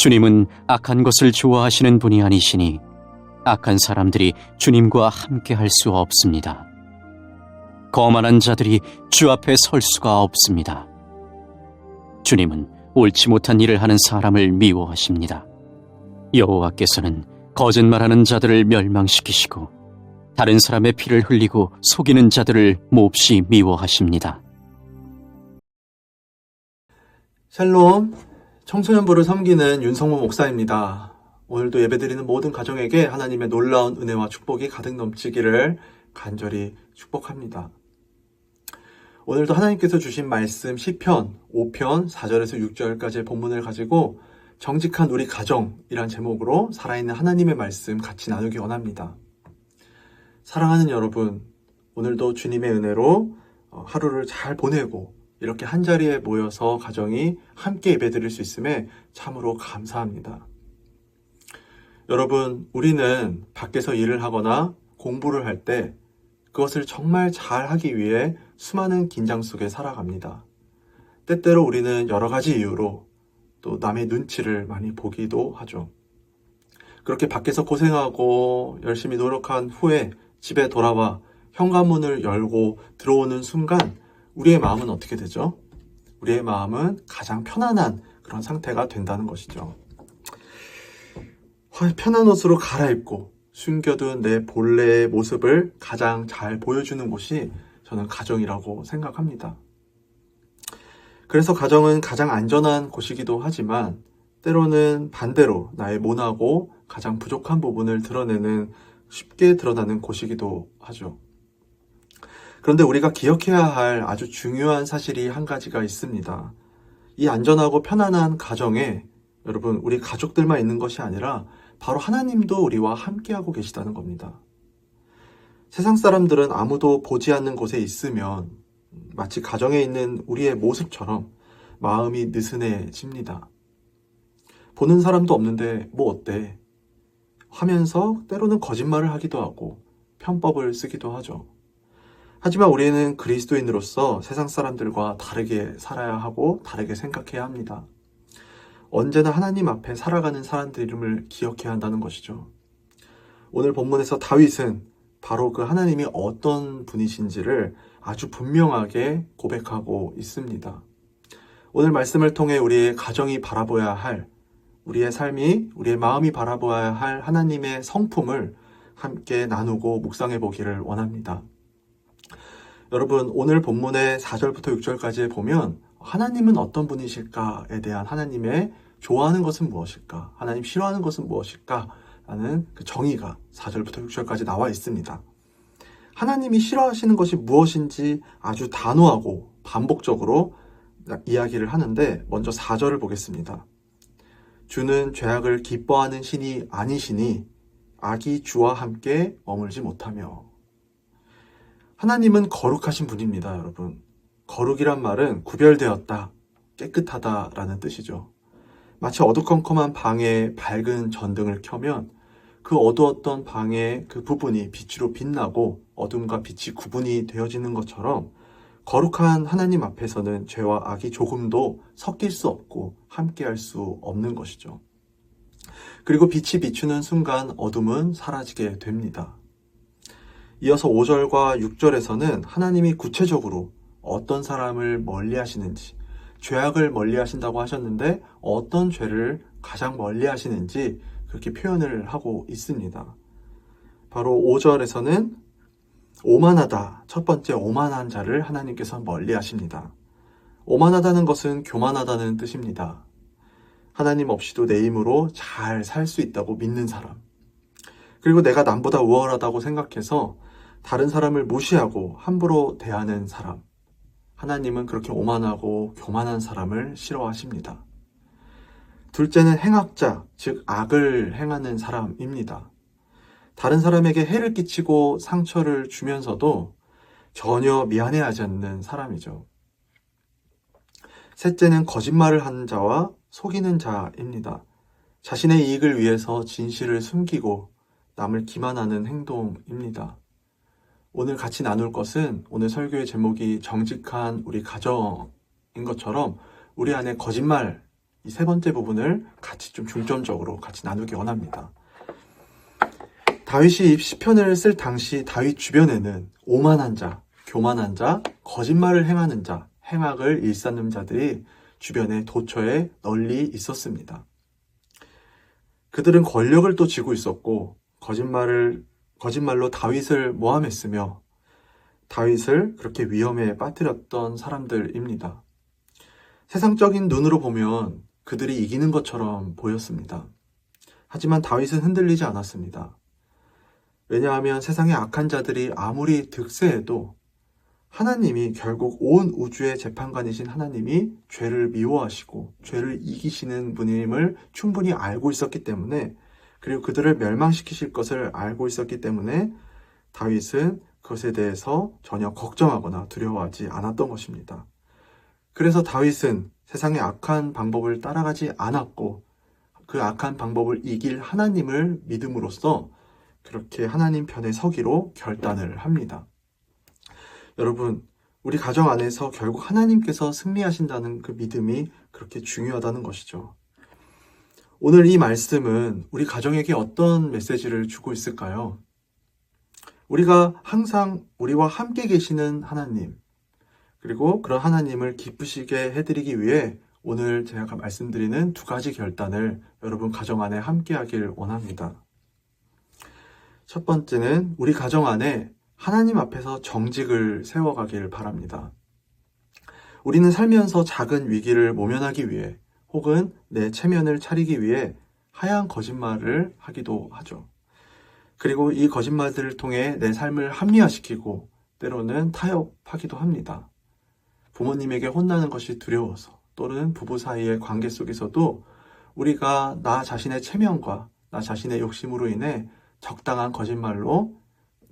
주님은 악한 것을 좋아하시는 분이 아니시니 악한 사람들이 주님과 함께 할 수 없습니다. 거만한 자들이 주 앞에 설 수가 없습니다. 주님은 옳지 못한 일을 하는 사람을 미워하십니다. 여호와께서는 거짓말하는 자들을 멸망시키시고 다른 사람의 피를 흘리고 속이는 자들을 몹시 미워하십니다. 샬롬, 청소년부를 섬기는 윤성모 목사입니다. 오늘도 예배드리는 모든 가정에게 하나님의 놀라운 은혜와 축복이 가득 넘치기를 간절히 축복합니다. 오늘도 하나님께서 주신 말씀 시편 5편 4절에서 6절까지의 본문을 가지고 정직한 우리 가정이란 제목으로 살아있는 하나님의 말씀 같이 나누기 원합니다. 사랑하는 여러분, 오늘도 주님의 은혜로 하루를 잘 보내고 이렇게 한자리에 모여서 가정이 함께 예배드릴 수 있음에 참으로 감사합니다. 여러분, 우리는 밖에서 일을 하거나 공부를 할 때 그것을 정말 잘 하기 위해 수많은 긴장 속에 살아갑니다. 때때로 우리는 여러 가지 이유로 또 남의 눈치를 많이 보기도 하죠. 그렇게 밖에서 고생하고 열심히 노력한 후에 집에 돌아와 현관문을 열고 들어오는 순간 우리의 마음은 어떻게 되죠? 우리의 마음은 가장 편안한 그런 상태가 된다는 것이죠. 편한 옷으로 갈아입고 숨겨둔 내 본래의 모습을 가장 잘 보여주는 곳이 저는 가정이라고 생각합니다. 그래서 가정은 가장 안전한 곳이기도 하지만 때로는 반대로 나의 모나고 가장 부족한 부분을 쉽게 드러나는 곳이기도 하죠. 그런데 우리가 기억해야 할 아주 중요한 사실이 한 가지가 있습니다. 이 안전하고 편안한 가정에 여러분, 우리 가족들만 있는 것이 아니라 바로 하나님도 우리와 함께하고 계시다는 겁니다. 세상 사람들은 아무도 보지 않는 곳에 있으면 마치 가정에 있는 우리의 모습처럼 마음이 느슨해집니다. 보는 사람도 없는데 뭐 어때? 하면서 때로는 거짓말을 하기도 하고 편법을 쓰기도 하죠. 하지만 우리는 그리스도인으로서 세상 사람들과 다르게 살아야 하고 다르게 생각해야 합니다. 언제나 하나님 앞에 살아가는 사람들 이름을 기억해야 한다는 것이죠. 오늘 본문에서 다윗은 바로 그 하나님이 어떤 분이신지를 아주 분명하게 고백하고 있습니다. 오늘 말씀을 통해 우리의 가정이 바라봐야 할, 우리의 삶이, 우리의 마음이 바라봐야 할 하나님의 성품을 함께 나누고 묵상해 보기를 원합니다. 여러분, 오늘 본문의 4절부터 6절까지 보면 하나님은 어떤 분이실까에 대한 하나님의 좋아하는 것은 무엇일까? 하나님 싫어하는 것은 무엇일까? 라는 그 정의가 4절부터 6절까지 나와 있습니다. 하나님이 싫어하시는 것이 무엇인지 아주 단호하고 반복적으로 이야기를 하는데 먼저 4절을 보겠습니다. 주는 죄악을 기뻐하는 신이 아니시니 악이 주와 함께 머물지 못하며. 하나님은 거룩하신 분입니다, 여러분. 거룩이란 말은 구별되었다, 깨끗하다라는 뜻이죠. 마치 어두컴컴한 방에 밝은 전등을 켜면 그 어두웠던 방의 그 부분이 빛으로 빛나고 어둠과 빛이 구분이 되어지는 것처럼 거룩한 하나님 앞에서는 죄와 악이 조금도 섞일 수 없고 함께할 수 없는 것이죠. 그리고 빛이 비추는 순간 어둠은 사라지게 됩니다. 이어서 5절과 6절에서는 하나님이 구체적으로 어떤 사람을 멀리하시는지, 죄악을 멀리하신다고 하셨는데 어떤 죄를 가장 멀리하시는지 그렇게 표현을 하고 있습니다. 바로 5절에서는 오만하다, 첫 번째 오만한 자를 하나님께서 멀리하십니다. 오만하다는 것은 교만하다는 뜻입니다. 하나님 없이도 내 힘으로 잘 살 수 있다고 믿는 사람, 그리고 내가 남보다 우월하다고 생각해서 다른 사람을 무시하고 함부로 대하는 사람, 하나님은 그렇게 오만하고 교만한 사람을 싫어하십니다. 둘째는 행악자, 즉 악을 행하는 사람입니다. 다른 사람에게 해를 끼치고 상처를 주면서도 전혀 미안해하지 않는 사람이죠. 셋째는 거짓말을 하는 자와 속이는 자입니다. 자신의 이익을 위해서 진실을 숨기고 남을 기만하는 행동입니다. 오늘 같이 나눌 것은 오늘 설교의 제목이 정직한 우리 가정인 것처럼 우리 안에 거짓말이 이 세 번째 부분을 같이 좀 중점적으로 같이 나누기 원합니다. 다윗이 이 시편을 쓸 당시 다윗 주변에는 오만한 자, 교만한 자, 거짓말을 행하는 자, 행악을 일삼는 자들이 주변에 도처에 널리 있었습니다. 그들은 권력을 또 쥐고 있었고 거짓말로 다윗을 모함했으며 다윗을 그렇게 위험에 빠뜨렸던 사람들입니다. 세상적인 눈으로 보면 그들이 이기는 것처럼 보였습니다. 하지만 다윗은 흔들리지 않았습니다. 왜냐하면 세상의 악한 자들이 아무리 득세해도 하나님이 결국 온 우주의 재판관이신 하나님이 죄를 미워하시고 죄를 이기시는 분임을 충분히 알고 있었기 때문에, 그리고 그들을 멸망시키실 것을 알고 있었기 때문에 다윗은 그것에 대해서 전혀 걱정하거나 두려워하지 않았던 것입니다. 그래서 다윗은 세상의 악한 방법을 따라가지 않았고 그 악한 방법을 이길 하나님을 믿음으로써 그렇게 하나님 편에 서기로 결단을 합니다. 여러분, 우리 가정 안에서 결국 하나님께서 승리하신다는 그 믿음이 그렇게 중요하다는 것이죠. 오늘 이 말씀은 우리 가정에게 어떤 메시지를 주고 있을까요? 우리가 항상 우리와 함께 계시는 하나님, 그리고 그런 하나님을 기쁘시게 해드리기 위해 오늘 제가 말씀드리는 두 가지 결단을 여러분 가정 안에 함께 하길 원합니다. 첫 번째는 우리 가정 안에 하나님 앞에서 정직을 세워가길 바랍니다. 우리는 살면서 작은 위기를 모면하기 위해 혹은 내 체면을 차리기 위해 하얀 거짓말을 하기도 하죠. 그리고 이 거짓말들을 통해 내 삶을 합리화시키고 때로는 타협하기도 합니다. 부모님에게 혼나는 것이 두려워서, 또는 부부 사이의 관계 속에서도 우리가 나 자신의 체면과 나 자신의 욕심으로 인해 적당한 거짓말로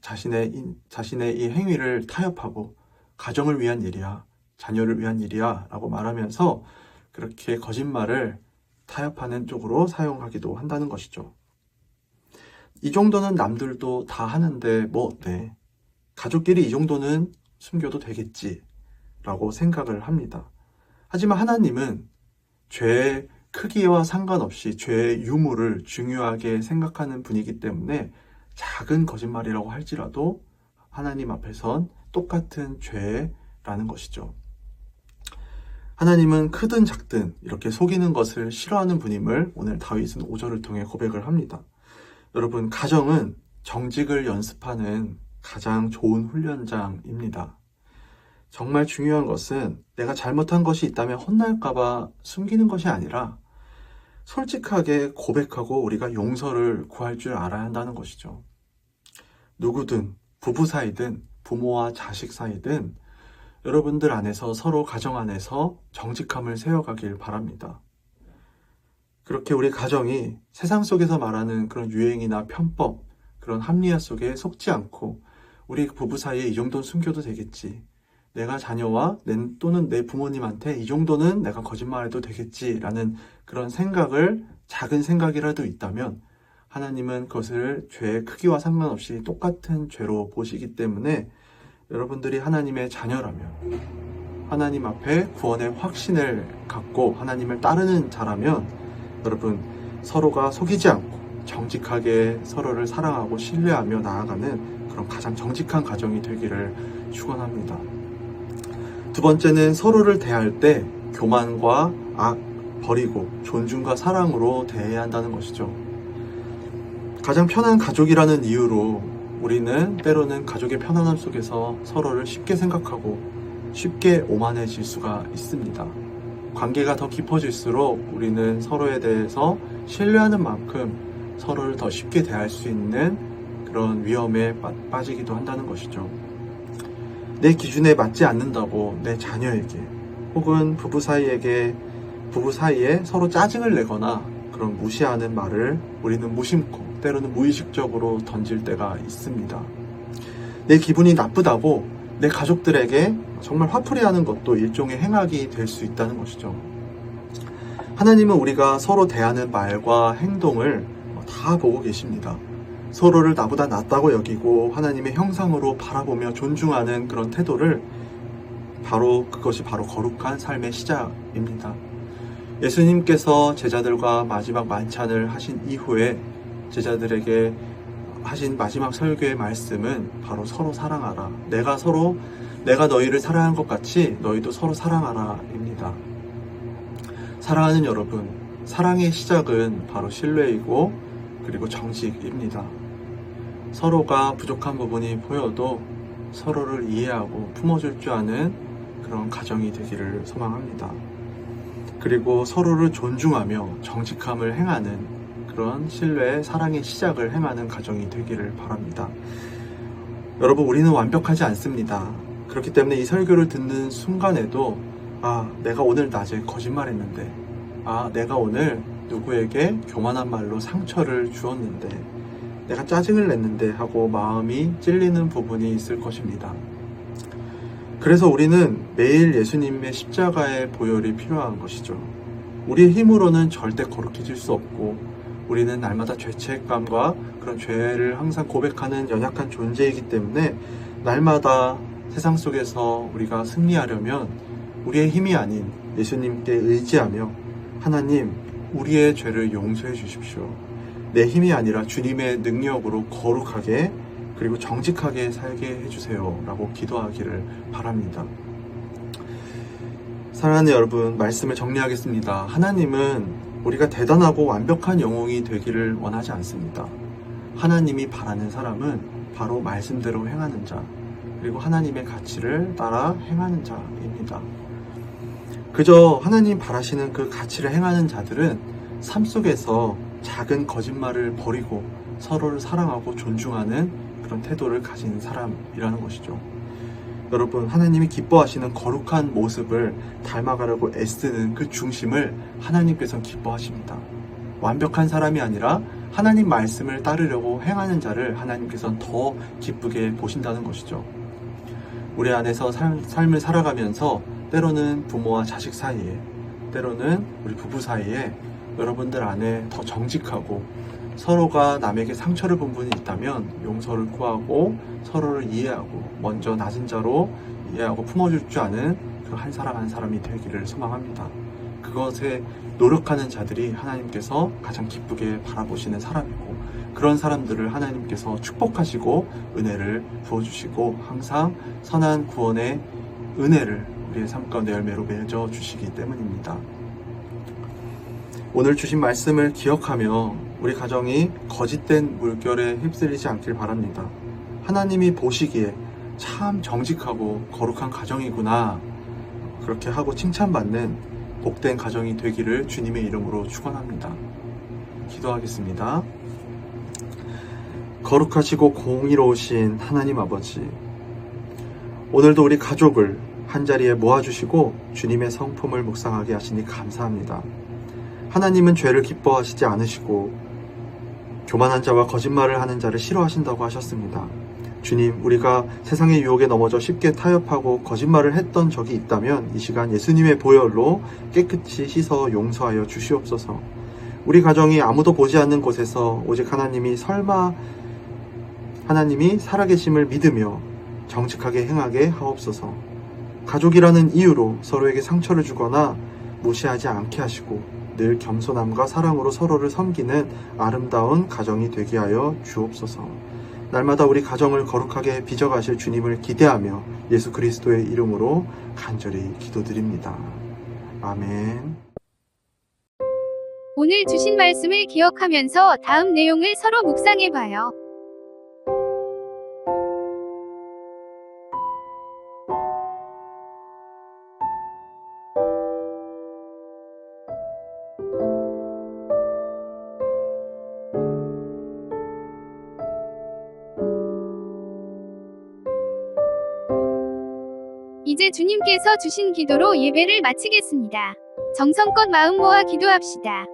자신의 이 행위를 타협하고 가정을 위한 일이야, 자녀를 위한 일이야 라고 말하면서 그렇게 거짓말을 타협하는 쪽으로 사용하기도 한다는 것이죠. 이 정도는 남들도 다 하는데 뭐 어때? 가족끼리 이 정도는 숨겨도 되겠지 라고 생각을 합니다. 하지만 하나님은 죄의 크기와 상관없이 죄의 유무를 중요하게 생각하는 분이기 때문에 작은 거짓말이라고 할지라도 하나님 앞에선 똑같은 죄라는 것이죠. 하나님은 크든 작든 이렇게 속이는 것을 싫어하는 분임을 오늘 다윗은 5절을 통해 고백을 합니다. 여러분, 가정은 정직을 연습하는 가장 좋은 훈련장입니다. 정말 중요한 것은 내가 잘못한 것이 있다면 혼날까봐 숨기는 것이 아니라 솔직하게 고백하고 우리가 용서를 구할 줄 알아야 한다는 것이죠. 누구든, 부부 사이든 부모와 자식 사이든 여러분들 안에서 서로 가정 안에서 정직함을 세워가길 바랍니다. 그렇게 우리 가정이 세상 속에서 말하는 그런 유행이나 편법, 그런 합리화 속에 속지 않고 우리 부부 사이에 이 정도는 숨겨도 되겠지, 내가 자녀와 또는 내 부모님한테 이 정도는 내가 거짓말해도 되겠지라는 그런 생각을, 작은 생각이라도 있다면 하나님은 그것을 죄의 크기와 상관없이 똑같은 죄로 보시기 때문에 여러분들이 하나님의 자녀라면, 하나님 앞에 구원의 확신을 갖고 하나님을 따르는 자라면 여러분 서로가 속이지 않고 정직하게 서로를 사랑하고 신뢰하며 나아가는 그런 가장 정직한 가정이 되기를 축원합니다. 두 번째는 서로를 대할 때 교만과 악 버리고 존중과 사랑으로 대해야 한다는 것이죠. 가장 편한 가족이라는 이유로 우리는 때로는 가족의 편안함 속에서 서로를 쉽게 생각하고 쉽게 오만해질 수가 있습니다. 관계가 더 깊어질수록 우리는 서로에 대해서 신뢰하는 만큼 서로를 더 쉽게 대할 수 있는 그런 위험에 빠지기도 한다는 것이죠. 내 기준에 맞지 않는다고 내 자녀에게 혹은 부부 사이에 서로 짜증을 내거나 그런 무시하는 말을 우리는 무심코 때로는 무의식적으로 던질 때가 있습니다. 내 기분이 나쁘다고 내 가족들에게 정말 화풀이하는 것도 일종의 행악이 될 수 있다는 것이죠. 하나님은 우리가 서로 대하는 말과 행동을 다 보고 계십니다. 서로를 나보다 낫다고 여기고 하나님의 형상으로 바라보며 존중하는 그런 태도를 그것이 바로 거룩한 삶의 시작입니다. 예수님께서 제자들과 마지막 만찬을 하신 이후에 제자들에게 하신 마지막 설교의 말씀은 바로 서로 사랑하라. 내가 너희를 사랑한 것 같이 너희도 서로 사랑하라입니다. 사랑하는 여러분, 사랑의 시작은 바로 신뢰이고 그리고 정직입니다. 서로가 부족한 부분이 보여도 서로를 이해하고 품어줄 줄 아는 그런 가정이 되기를 소망합니다. 그리고 서로를 존중하며 정직함을 행하는 그런 신뢰의 사랑의 시작을 행하는 가정이 되기를 바랍니다. 여러분, 우리는 완벽하지 않습니다. 그렇기 때문에 이 설교를 듣는 순간에도 내가 오늘 낮에 거짓말했는데, 내가 오늘 누구에게 교만한 말로 상처를 주었는데, 내가 짜증을 냈는데 하고 마음이 찔리는 부분이 있을 것입니다. 그래서 우리는 매일 예수님의 십자가의 보혈이 필요한 것이죠. 우리의 힘으로는 절대 거룩해질 수 없고, 우리는 날마다 죄책감과 그런 죄를 항상 고백하는 연약한 존재이기 때문에 날마다 세상 속에서 우리가 승리하려면 우리의 힘이 아닌 예수님께 의지하며, 하나님, 우리의 죄를 용서해 주십시오. 내 힘이 아니라 주님의 능력으로 거룩하게 그리고 정직하게 살게 해주세요 라고 기도하기를 바랍니다. 사랑하는 여러분, 말씀을 정리하겠습니다. 하나님은 우리가 대단하고 완벽한 영웅이 되기를 원하지 않습니다. 하나님이 바라는 사람은 바로 말씀대로 행하는 자, 그리고 하나님의 가치를 따라 행하는 자입니다. 그저 하나님 바라시는 그 가치를 행하는 자들은 삶 속에서 작은 거짓말을 버리고 서로를 사랑하고 존중하는 그런 태도를 가진 사람이라는 것이죠. 여러분, 하나님이 기뻐하시는 거룩한 모습을 닮아가려고 애쓰는 그 중심을 하나님께서는 기뻐하십니다. 완벽한 사람이 아니라 하나님 말씀을 따르려고 행하는 자를 하나님께서는 더 기쁘게 보신다는 것이죠. 우리 안에서 삶을 살아가면서 때로는 부모와 자식 사이에, 때로는 우리 부부 사이에 여러분들 안에 더 정직하고 서로가 남에게 상처를 본 분이 있다면 용서를 구하고 서로를 이해하고 먼저 낮은 자로 이해하고 품어줄 줄 아는 그 한 사람 한 사람이 되기를 소망합니다. 그것에 노력하는 자들이 하나님께서 가장 기쁘게 바라보시는 사람이고, 그런 사람들을 하나님께서 축복하시고 은혜를 부어주시고 항상 선한 구원의 은혜를 우리의 삶 가운데 열매로 맺어 주시기 때문입니다. 오늘 주신 말씀을 기억하며 우리 가정이 거짓된 물결에 휩쓸리지 않길 바랍니다. 하나님이 보시기에 참 정직하고 거룩한 가정이구나, 그렇게 하고 칭찬받는 복된 가정이 되기를 주님의 이름으로 축원합니다. 기도하겠습니다. 거룩하시고 공의로우신 하나님 아버지, 오늘도 우리 가족을 한자리에 모아주시고 주님의 성품을 묵상하게 하시니 감사합니다. 하나님은 죄를 기뻐하시지 않으시고 교만한 자와 거짓말을 하는 자를 싫어하신다고 하셨습니다. 주님, 우리가 세상의 유혹에 넘어져 쉽게 타협하고 거짓말을 했던 적이 있다면 이 시간 예수님의 보혈로 깨끗이 씻어 용서하여 주시옵소서. 우리 가정이 아무도 보지 않는 곳에서 오직 하나님이 살아계심을 믿으며 정직하게 행하게 하옵소서. 가족이라는 이유로 서로에게 상처를 주거나 무시하지 않게 하시고 늘 겸손함과 사랑으로 서로를 섬기는 아름다운 가정이 되게 하여 주옵소서. 날마다 우리 가정을 거룩하게 빚어가실 주님을 기대하며 예수 그리스도의 이름으로 간절히 기도드립니다. 아멘. 오늘 주신 말씀을 기억하면서 다음 내용을 서로 묵상해봐요. 이제 주님께서 주신 기도로 예배를 마치겠습니다. 정성껏 마음 모아 기도합시다.